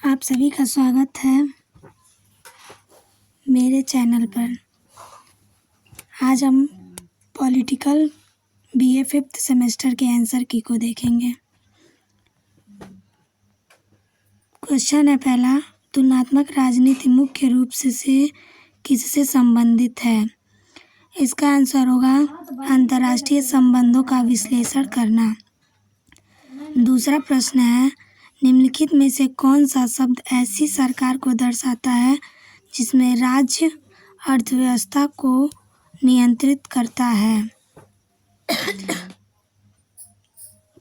आप सभी का स्वागत है मेरे चैनल पर। आज हम पॉलिटिकल बीए 5th सेमेस्टर के आंसर की को देखेंगे। क्वेश्चन है पहला, तुलनात्मक राजनीति मुख्य रूप से किससे संबंधित है? इसका आंसर होगा अंतर्राष्ट्रीय संबंधों का विश्लेषण करना। दूसरा प्रश्न है, निम्नलिखित में से कौन सा शब्द ऐसी सरकार को दर्शाता है जिसमें राज्य अर्थव्यवस्था को नियंत्रित करता है?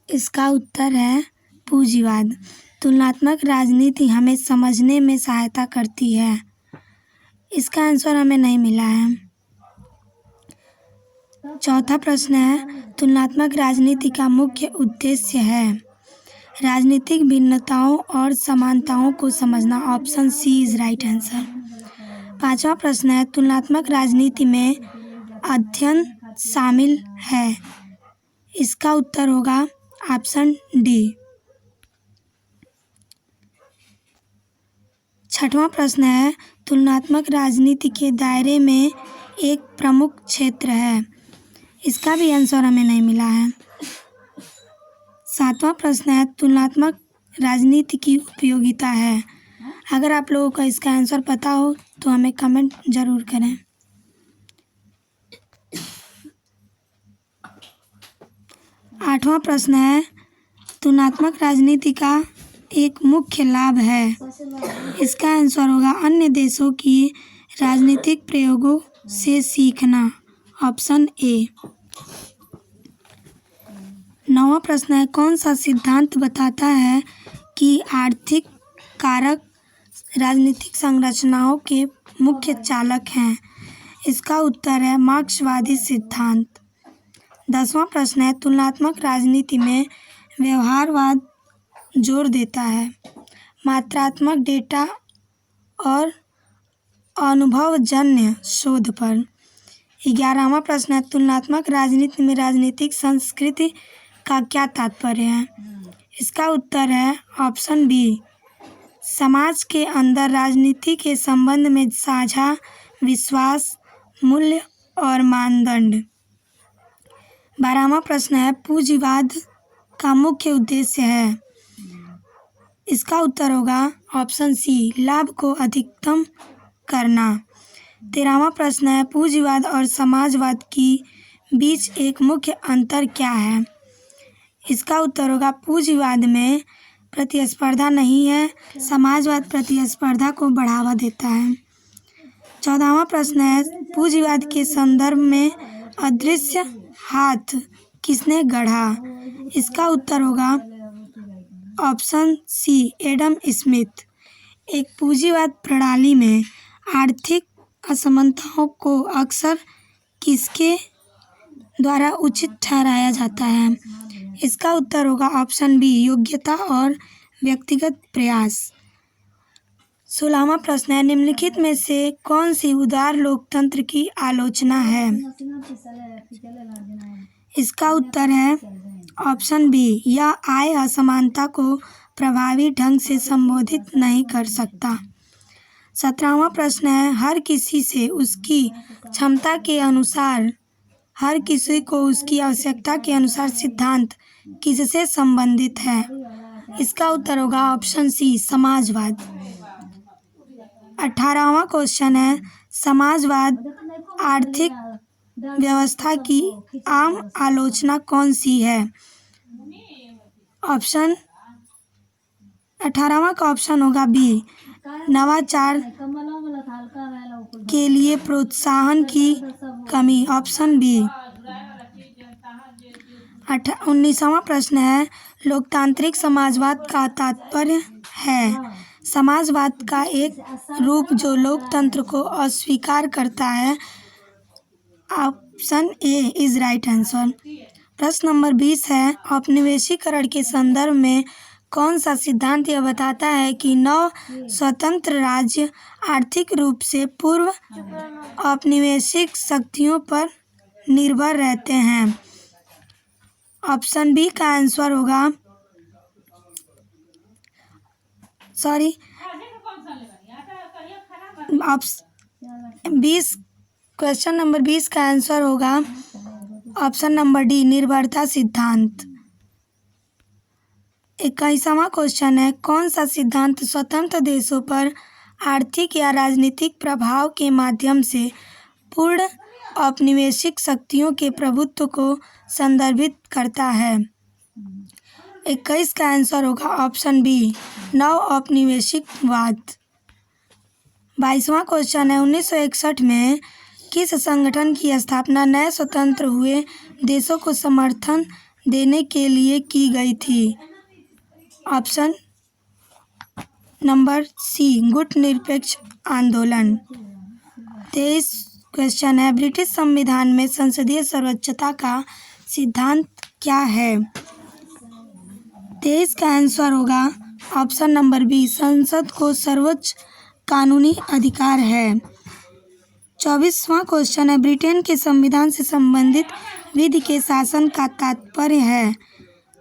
इसका उत्तर है पूंजीवाद। तुलनात्मक राजनीति हमें समझने में सहायता करती है। इसका आंसर हमें नहीं मिला है। चौथा प्रश्न है, तुलनात्मक राजनीति का मुख्य उद्देश्य है राजनीतिक भिन्नताओं और समानताओं को समझना। Option C is right answer. पांचवा प्रश्न है, तुलनात्मक राजनीति में अध्ययन शामिल है। इसका उत्तर होगा ऑप्शन डी। छठवां प्रश्न है, तुलनात्मक राजनीति के दायरे में एक प्रमुख क्षेत्र है। इसका भी आंसर हमें नहीं मिला है। सातवां प्रश्न है, तुलनात्मक राजनीति की उपयोगिता है। अगर आप लोगों को इसका आंसर पता हो तो हमें कमेंट जरूर करें। आठवां प्रश्न है, तुलनात्मक राजनीति का एक मुख्य लाभ है। इसका आंसर होगा अन्य देशों की राजनीतिक प्रयोगों से सीखना। Option A. नौवां प्रश्न है, कौन सा सिद्धांत बताता है कि आर्थिक कारक राजनीतिक संरचनाओं के मुख्य चालक हैं? इसका उत्तर है मार्क्सवादी सिद्धांत। 10वां प्रश्न है, तुलनात्मक राजनीति में व्यवहारवाद जोर देता है मात्रात्मक डेटा और अनुभवजन्य शोध पर। 11वां प्रश्न है, तुलनात्मक राजनीति में राजनीतिक संस्कृति का क्या तात्पर्य है? इसका उत्तर है ऑप्शन बी, समाज के अंदर राजनीति के संबंध में साझा विश्वास, मूल्य और मानदंड। 12वां प्रश्न है, पूंजीवाद का मुख्य उद्देश्य है। इसका उत्तर होगा ऑप्शन सी, लाभ को अधिकतम करना। 13वां प्रश्न है, पूंजीवाद और समाजवाद की बीच एक मुख्य अंतर क्या है? इसका उत्तर होगा पूंजीवाद में प्रतिस्पर्धा नहीं है, समाजवाद प्रतिस्पर्धा को बढ़ावा देता है। 14वां प्रश्न है, पूंजीवाद के संदर्भ में अदृश्य हाथ किसने गढ़ा? इसका उत्तर होगा ऑप्शन सी, एडम स्मिथ। एक पूंजीवाद प्रणाली में आर्थिक असमानताओं को अक्सर किसके द्वारा उचित ठहराया जाता है? इसका उत्तर होगा ऑप्शन बी, योग्यता और व्यक्तिगत प्रयास। 16वां प्रश्न है, निम्नलिखित में से कौन सी उदार लोकतंत्र की आलोचना है? इसका उत्तर है ऑप्शन बी, यह आय असमानता को प्रभावी ढंग से संबोधित नहीं कर सकता। 17वां प्रश्न है, हर किसी से उसकी क्षमता के अनुसार, हर किसी को उसकी आवश्यकता के अनुसार सिद्धांत किससे संबंधित है? इसका उत्तर होगा ऑप्शन सी, समाजवाद। 18वां क्वेश्चन है, समाजवाद आर्थिक व्यवस्था की आम आलोचना कौन सी है? 18वां का ऑप्शन होगा बी, नवाचार के लिए प्रोत्साहन की कमी। Option B. 19वां प्रश्न है, लोकतांत्रिक समाजवाद का तात्पर्य है समाजवाद का एक रूप जो लोकतंत्र को अस्वीकार करता है। Option A is right answer. प्रश्न नंबर 20 है, औपनिवेशीकरण के संदर्भ में कौन सा सिद्धांत यह बताता है कि नव स्वतंत्र राज्य आर्थिक रूप से पूर्व औपनिवेशिक शक्तियों पर निर्भर रहते हैं? ऑप्शन बी का आंसर होगा सॉरी 20 क्वेश्चन नंबर 20 का आंसर होगा ऑप्शन नंबर डी, निर्भरता सिद्धांत। 21वां क्वेश्चन है, कौन सा सिद्धांत स्वतंत्र देशों पर आर्थिक या राजनीतिक प्रभाव के माध्यम से पूर्ण औपनिवेशिक शक्तियों के प्रभुत्व को संदर्भित करता है? 21 का आंसर होगा ऑप्शन बी, नव औपनिवेशिकवाद। 22वां क्वेश्चन है, 1961 में किस संगठन की स्थापना नए स्वतंत्र हुए देशों को समर्थन देने के लिए की गई थी? ऑप्शन नंबर सी, गुटनिरपेक्ष आंदोलन। 23 क्वेश्चन है, ब्रिटिश संविधान में संसदीय सर्वोच्चता का सिद्धांत क्या है? 23 का आंसर होगा ऑप्शन नंबर बी, संसद को सर्वोच्च कानूनी अधिकार है। 24वां क्वेश्चन है, ब्रिटेन के संविधान से संबंधित विधि के शासन का तात्पर्य है।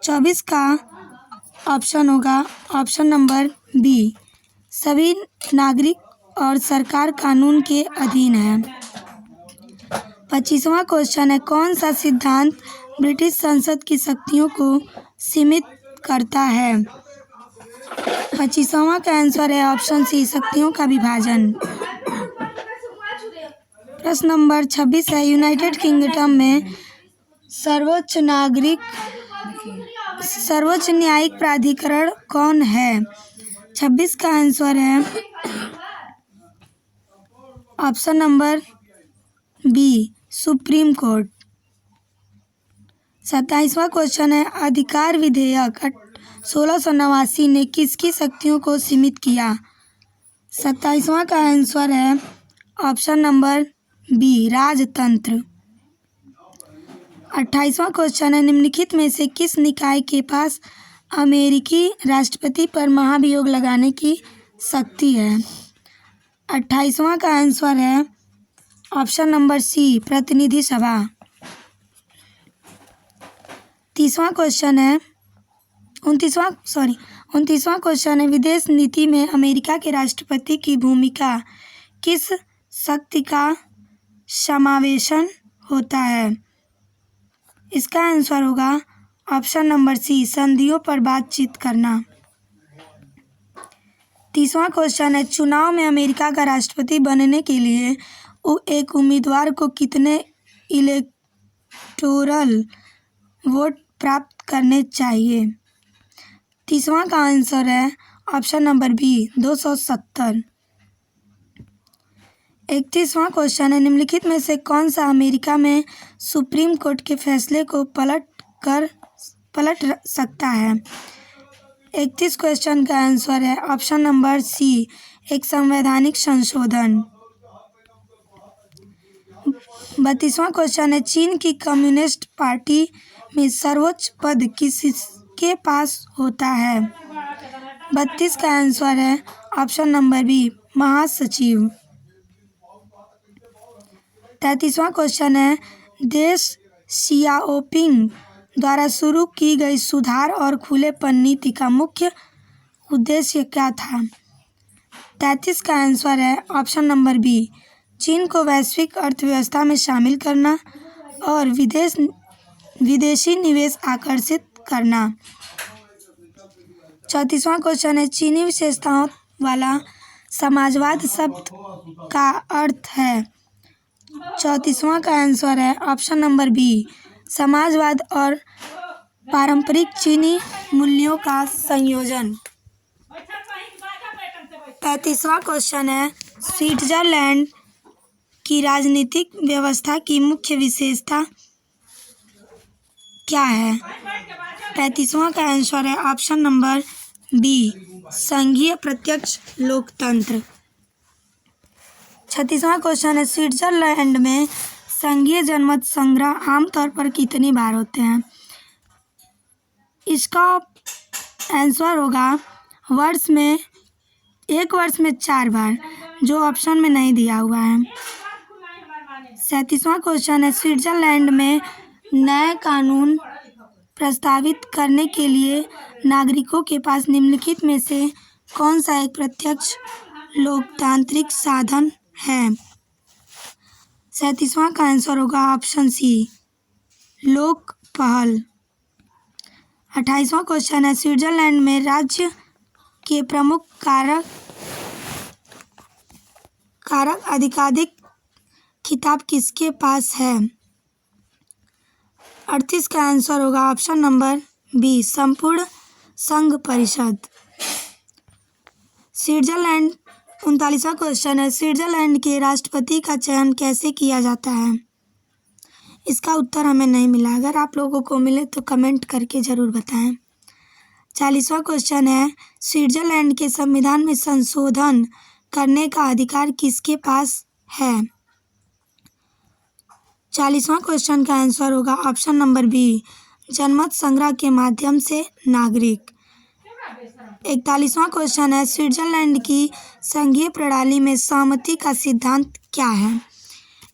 24 का ऑप्शन होगा ऑप्शन नंबर बी, सभी नागरिक और सरकार कानून के अधीन है। 25वां क्वेश्चन है, कौन सा सिद्धांत ब्रिटिश संसद की शक्तियों को सीमित करता है? 25वां का आंसर है ऑप्शन सी, शक्तियों का विभाजन। प्रश्न नंबर 26 है, यूनाइटेड किंगडम में सर्वोच्च न्यायिक प्राधिकरण कौन है? 26 का आंसर है option number B, Supreme Court. 27वां क्वेश्चन है, अधिकार विधेयक 1689 ने किसकी शक्तियों को सीमित किया? 27वां का आंसर है ऑप्शन नंबर बी, राजतंत्र। 28वां क्वेश्चन है, निम्नलिखित में से किस निकाय के पास अमेरिकी राष्ट्रपति पर महाभियोग लगाने की शक्ति है? 28वां का आंसर है ऑप्शन नंबर सी, प्रतिनिधि सभा। 29वां क्वेश्चन है, विदेश नीति में अमेरिका के राष्ट्रपति की भूमिका किस शक्ति का समावेशन होता है? इसका आंसर होगा ऑप्शन नंबर सी, संधियों पर बातचीत करना। 30वां क्वेश्चन है, चुनाव में अमेरिका का राष्ट्रपति बनने के लिए एक उम्मीदवार को कितने इलेक्टोरल वोट प्राप्त करने चाहिए? 30वां का आंसर है ऑप्शन नंबर बी, 270। 31वां क्वेश्चन है, निम्नलिखित में से कौन सा अमेरिका में सुप्रीम कोर्ट के फैसले को पलट सकता है? 31 क्वेश्चन का आंसर है ऑप्शन नंबर सी, एक संवैधानिक संशोधन। 32वां क्वेश्चन है, चीन की कम्युनिस्ट पार्टी में सर्वोच्च पद किसके पास होता है? 32 का आंसर है ऑप्शन नंबर बी, महासचिव। 33वां क्वेश्चन है, देश सियाओपिंग द्वारा शुरू की गई सुधार और खुलेपन नीति का मुख्य उद्देश्य क्या था? 33 का आंसर है ऑप्शन नंबर बी, चीन को वैश्विक अर्थव्यवस्था में शामिल करना और विदेशी निवेश आकर्षित करना। 34वां क्वेश्चन है, चीनी विशेषताओं वाला समाजवाद शब्द का अर्थ है? 34वां का आंसर है ऑप्शन नंबर बी, समाजवाद और पारंपरिक चीनी मूल्यों का संयोजन। 35वां क्वेश्चन है, स्विट्जरलैंड की राजनीतिक व्यवस्था की मुख्य विशेषता क्या है? 35वां का आंसर है ऑप्शन नंबर बी, संघीय प्रत्यक्ष लोकतंत्र। 36वां क्वेश्चन है, स्विट्जरलैंड में संघीय जनमत संग्रह आमतौर पर कितनी बार होते हैं? इसका आंसर होगा एक वर्ष में 4 बार, जो ऑप्शन में नहीं दिया हुआ है। 37वां क्वेश्चन है, स्विट्जरलैंड में नए कानून प्रस्तावित करने के लिए नागरिकों के पास निम्नलिखित में से कौन सा एक प्रत्यक्ष लोकतांत्रिक साधन है? 37वां का आंसर होगा ऑप्शन सी, लोक पहल। 28वां क्वेश्चन है, स्विट्जरलैंड में राज्य के प्रमुख कारक अधिकाधिक खिताब किसके पास है? 38 का आंसर होगा ऑप्शन नंबर बी, संपूर्ण संघ परिषद। स्विट्जरलैंड 39वां क्वेश्चन है, स्विट्जरलैंड के राष्ट्रपति का चयन कैसे किया जाता है? इसका उत्तर हमें नहीं मिला, अगर आप लोगों को मिले तो कमेंट करके ज़रूर बताएं। 40वां क्वेश्चन है, स्विट्जरलैंड के संविधान में संशोधन करने का अधिकार किसके पास है? 40वां क्वेश्चन का आंसर होगा ऑप्शन नंबर बी, जनमत संग्रह के माध्यम से नागरिक। 41वां क्वेश्चन है, स्विट्जरलैंड की संघीय प्रणाली में सहमति का सिद्धांत क्या है?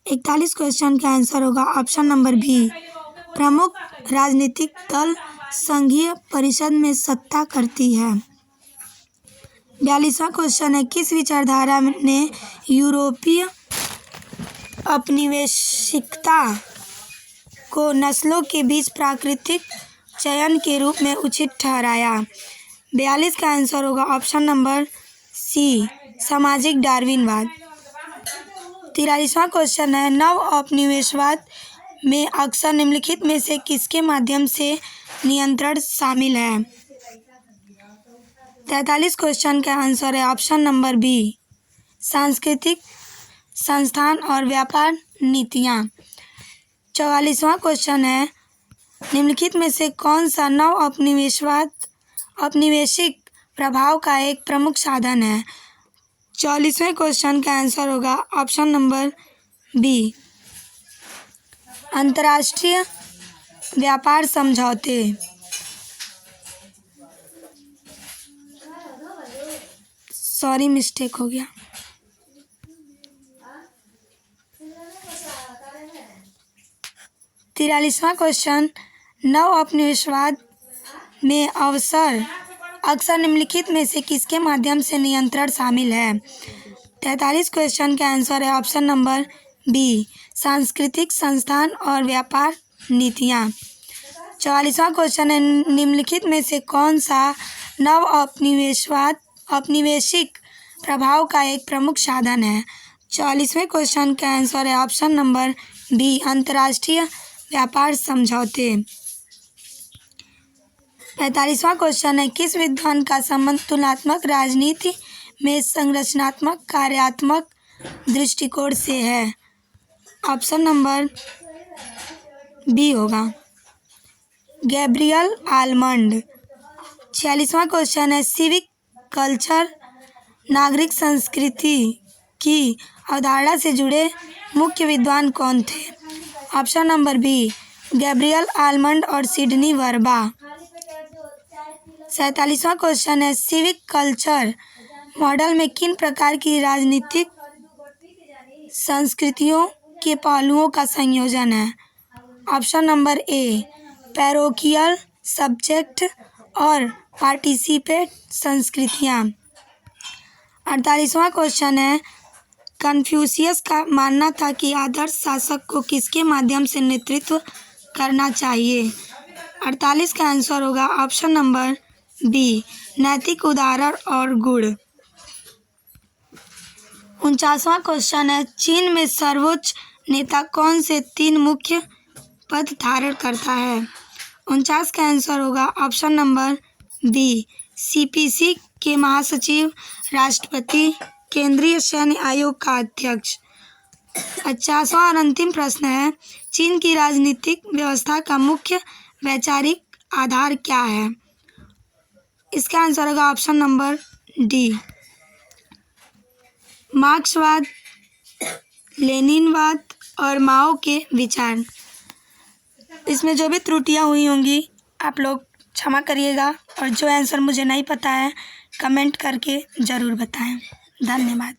41 क्वेश्चन का आंसर होगा ऑप्शन नंबर बी, प्रमुख राजनीतिक दल संघीय परिषद में सत्ता करती है। 42वां क्वेश्चन है, किस विचारधारा ने यूरोपीय औपनिवेशिकता को नस्लों के बीच प्राकृतिक चयन के रूप में उचित ठहराया? 42 का आंसर होगा ऑप्शन नंबर सी, सामाजिक डार्विनवाद। 43वां क्वेश्चन है, नव औपनिवेशवाद में अक्सर निम्नलिखित में से किसके माध्यम से नियंत्रण शामिल है? 43 क्वेश्चन का आंसर है ऑप्शन नंबर बी, सांस्कृतिक संस्थान और व्यापार नीतियाँ। 44वां क्वेश्चन है, निम्नलिखित में से कौन सा नव औपनिवेशिक प्रभाव का एक प्रमुख साधन है? 44वें क्वेश्चन का आंसर होगा ऑप्शन नंबर बी, अंतर्राष्ट्रीय व्यापार समझौते। सॉरी, मिस्टेक हो गया। 43वां क्वेश्चन, नव औपनिवेशवाद में अक्सर निम्नलिखित में से किसके माध्यम से नियंत्रण शामिल है? 43 क्वेश्चन का आंसर है ऑप्शन नंबर बी, सांस्कृतिक संस्थान और व्यापार नीतियाँ। 44वां क्वेश्चन है, निम्नलिखित में से कौन सा नव औपनिवेशिक प्रभाव का एक प्रमुख साधन है? 44वें क्वेश्चन का आंसर है ऑप्शन नंबर बी, अंतर्राष्ट्रीय व्यापार समझौते। 45वां क्वेश्चन है, किस विद्वान का संबंध तुलनात्मक राजनीति में संरचनात्मक कार्यात्मक दृष्टिकोण से है? ऑप्शन नंबर बी होगा, गैब्रियल आलमंड। 46वां क्वेश्चन है, सिविक कल्चर नागरिक संस्कृति की अवधारणा से जुड़े मुख्य विद्वान कौन थे? Option number B, Gabriel Almond और सिडनी वर्बा। 47वां क्वेश्चन है, सिविक कल्चर मॉडल में किन प्रकार की राजनीतिक संस्कृतियों के पहलुओं का संयोजन है? Option number A, parochial, subject और पार्टिसिपेट संस्कृतियाँ। 48वां क्वेश्चन है, कन्फ्यूशियस का मानना था कि आदर्श शासक को किसके माध्यम से नेतृत्व करना चाहिए? 48 का आंसर होगा ऑप्शन नंबर बी, नैतिक उदाहरण और गुण। 49वां क्वेश्चन है, चीन में सर्वोच्च नेता कौन से 3 मुख्य पद धारण करता है? 49 का आंसर होगा ऑप्शन नंबर बी, सीपीसी के महासचिव, राष्ट्रपति, केंद्रीय सैन्य आयोग का अध्यक्ष। 50वां और अंतिम प्रश्न है, चीन की राजनीतिक व्यवस्था का मुख्य वैचारिक आधार क्या है? इसका आंसर होगा ऑप्शन नंबर डी, मार्क्सवाद, लेनिनवाद और माओ के विचार। इसमें जो भी त्रुटियां हुई होंगी आप लोग क्षमा करिएगा, और जो आंसर मुझे नहीं पता है कमेंट करके ज़रूर बताएं। धन्यवाद।